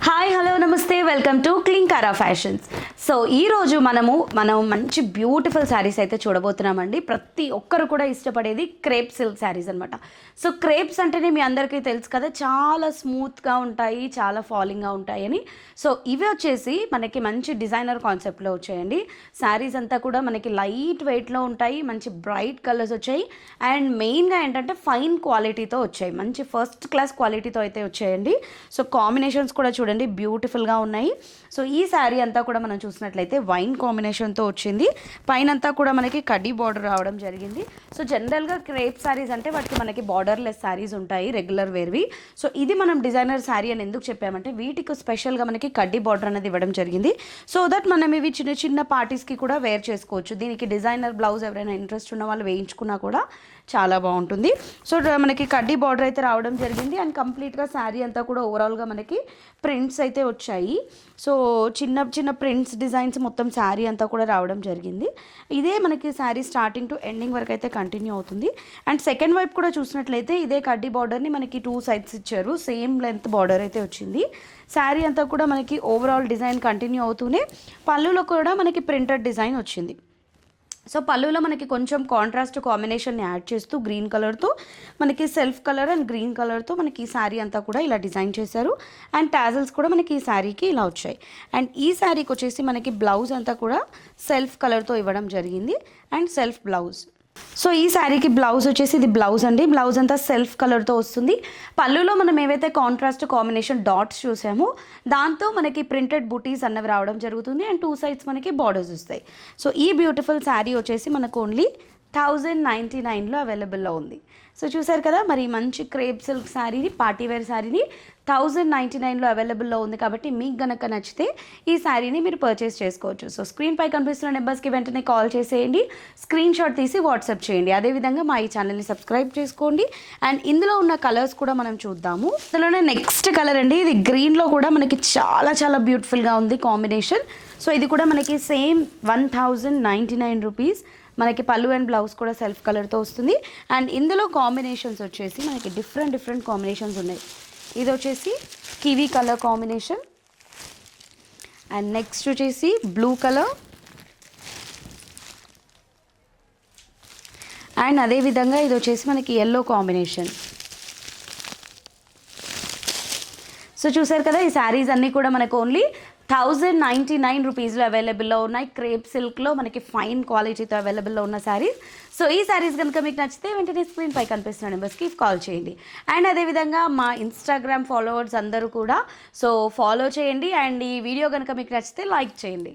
Hi hello నమస్తే welcome to Klin Kaara fashions. So ఈరోజు మనం మంచి బ్యూటిఫుల్ శారీస్ అయితే చూడబోతున్నామండి. ప్రతి ఒక్కరు కూడా ఇష్టపడేది క్రేప్ సిల్క్ శారీస్ అనమాట. సో క్రేప్స్ అంటేనే మీ అందరికీ తెలుసు కదా, చాలా స్మూత్గా ఉంటాయి, చాలా ఫాలింగ్గా ఉంటాయి అని. సో ఇవి వచ్చేసి మనకి మంచి డిజైనర్ కాన్సెప్ట్లో వచ్చాయండి. శారీస్ అంతా కూడా మనకి లైట్ వెయిట్లో ఉంటాయి, మంచి బ్రైట్ కలర్స్ వచ్చాయి అండ్ మెయిన్గా ఏంటంటే ఫైన్ క్వాలిటీతో వచ్చాయి, మంచి ఫస్ట్ క్లాస్ క్వాలిటీతో అయితే వచ్చాయండి. సో కాంబినేషన్స్ కూడా చూడండి బ్యూటిఫుల్గా ఉన్నాయి. సో ఈ శారీ అంతా కూడా మనం చూసినట్లయితే వైన్ కాంబినేషన్తో వచ్చింది, పైన అంతా కూడా మనకి కడ్డీ బార్డర్ రావడం జరిగింది. సో జనరల్గా క్రేప్ శారీస్ అంటే వాటికి మనకి బార్డర్లెస్ శారీస్ ఉంటాయి రెగ్యులర్ వేర్వి. సో ఇది మనం డిజైనర్ శారీ అని ఎందుకు చెప్పామంటే వీటికి స్పెషల్గా మనకి కడ్డీ బార్డర్ అనేది ఇవ్వడం జరిగింది. సో దట్ మనం ఇవి చిన్న చిన్న పార్టీస్కి కూడా వేర్ చేసుకోవచ్చు. దీనికి డిజైనర్ బ్లౌజ్ ఎవరైనా ఇంట్రెస్ట్ ఉన్న వాళ్ళు వేయించుకున్నా కూడా చాలా బాగుంటుంది. సో మనకి కడ్డీ బార్డర్ అయితే రావడం జరిగింది అండ్ కంప్లీట్గా శారీ అంతా కూడా ఓవరాల్గా మనకి ప్రింట్స్ అయితే వచ్చాయి. సో చిన్న చిన్న ప్రింట్స్ డిజైన్స్ మొత్తం శారీ అంతా కూడా రావడం జరిగింది. ఇదే మనకి శారీ స్టార్టింగ్ టు ఎండింగ్ వరకు అయితే కంటిన్యూ అవుతుంది. అండ్ సెకండ్ వైపు కూడా చూసినట్లయితే ఇదే కడ్డీ బార్డర్ని మనకి 2 సైడ్స్ ఇచ్చారు, సేమ్ లెంత్ బార్డర్ అయితే వచ్చింది. శారీ అంతా కూడా మనకి ఓవరాల్ డిజైన్ కంటిన్యూ అవుతూనే పళ్ళులో కూడా మనకి ప్రింటెడ్ డిజైన్ వచ్చింది. సో పళ్ళులో మనకి కొంచెం కాంట్రాస్ట్ కాంబినేషన్ని యాడ్ చేస్తూ గ్రీన్ కలర్తో మనకి సెల్ఫ్ కలర్ అండ్ గ్రీన్ కలర్తో మనకి ఈ శారీ అంతా కూడా ఇలా డిజైన్ చేశారు. అండ్ టాజల్స్ కూడా మనకి ఈ శారీకి ఇలా వచ్చాయి. అండ్ ఈ శారీకి వచ్చేసి మనకి బ్లౌజ్ అంతా కూడా సెల్ఫ్ కలర్తో ఇవ్వడం జరిగింది అండ్ సెల్ఫ్ బ్లౌజ్. సో ఈ శారీకి బ్లౌజ్ వచ్చేసి ఇది బ్లౌజ్ అండి, బ్లౌజ్ అంతా సెల్ఫ్ కలర్తో వస్తుంది. పళ్ళులో మనం ఏవైతే కాంట్రాస్ట్ కాంబినేషన్ డాట్స్ చూసామో దాంతో మనకి ప్రింటెడ్ బుటీస్ అన్నవి రావడం జరుగుతుంది అండ్ 2 సైడ్స్ మనకి బార్డర్స్ వస్తాయి. సో ఈ బ్యూటిఫుల్ శారీ వచ్చేసి మనకు ఓన్లీ 1099లో అవైలబుల్లో ఉంది. సో చూసారు కదా, మరి మంచి క్రేప్ సిల్క్ శారీని, పార్టీవేర్ శారీని 1099లో అవైలబుల్లో ఉంది. కాబట్టి మీకు గనక నచ్చితే ఈ శారీని మీరు పర్చేస్ చేసుకోవచ్చు. సో స్క్రీన్ పై కనిపిస్తున్న నెంబర్స్కి వెంటనే కాల్ చేసేయండి, స్క్రీన్ షాట్ తీసి వాట్సాప్ చేయండి. అదేవిధంగా మా ఈ ఛానల్ని సబ్స్క్రైబ్ చేసుకోండి. అండ్ ఇందులో ఉన్న కలర్స్ కూడా మనం చూద్దాము. ఇందులోనే నెక్స్ట్ కలర్ అండి, ఇది గ్రీన్లో కూడా మనకి చాలా చాలా బ్యూటిఫుల్గా ఉంది కాంబినేషన్. సో ఇది కూడా మనకి సేమ్ 1099 రూపీస్. మనకి పళ్ళు అండ్ బ్లౌజ్ కూడా సెల్ఫ్ కలర్తో వస్తుంది. అండ్ ఇందులో కాంబినేషన్స్ వచ్చేసి మనకి డిఫరెంట్ కాంబినేషన్స్ ఉన్నాయి. ఇది వచ్చేసి kiwi colour combination and next వచ్చేసి బ్లూ కలర్ అండ్ అదేవిధంగా ఇది వచ్చేసి మనకి ఎల్లో కాంబినేషన్. సో చూసారు కదా, ఈ శారీస్ అన్నీ కూడా మనకు ఓన్లీ 1099 రూపీస్లో అవైలబుల్లో ఉన్నాయి. క్రేప్ సిల్క్లో మనకి ఫైన్ క్వాలిటీతో అవైలబుల్లో ఉన్న శారీస్. సో ఈ శారీస్ కనుక మీకు నచ్చితే వెంటనే స్క్రీన్ పై కనిపిస్తున్న నెంబర్స్కి కాల్ చేయండి. అండ్ అదేవిధంగా మా ఇన్స్టాగ్రామ్ ఫాలోవర్స్ అందరూ కూడా సో ఫాలో చేయండి. అండ్ ఈ వీడియో కనుక మీకు నచ్చితే లైక్ చేయండి.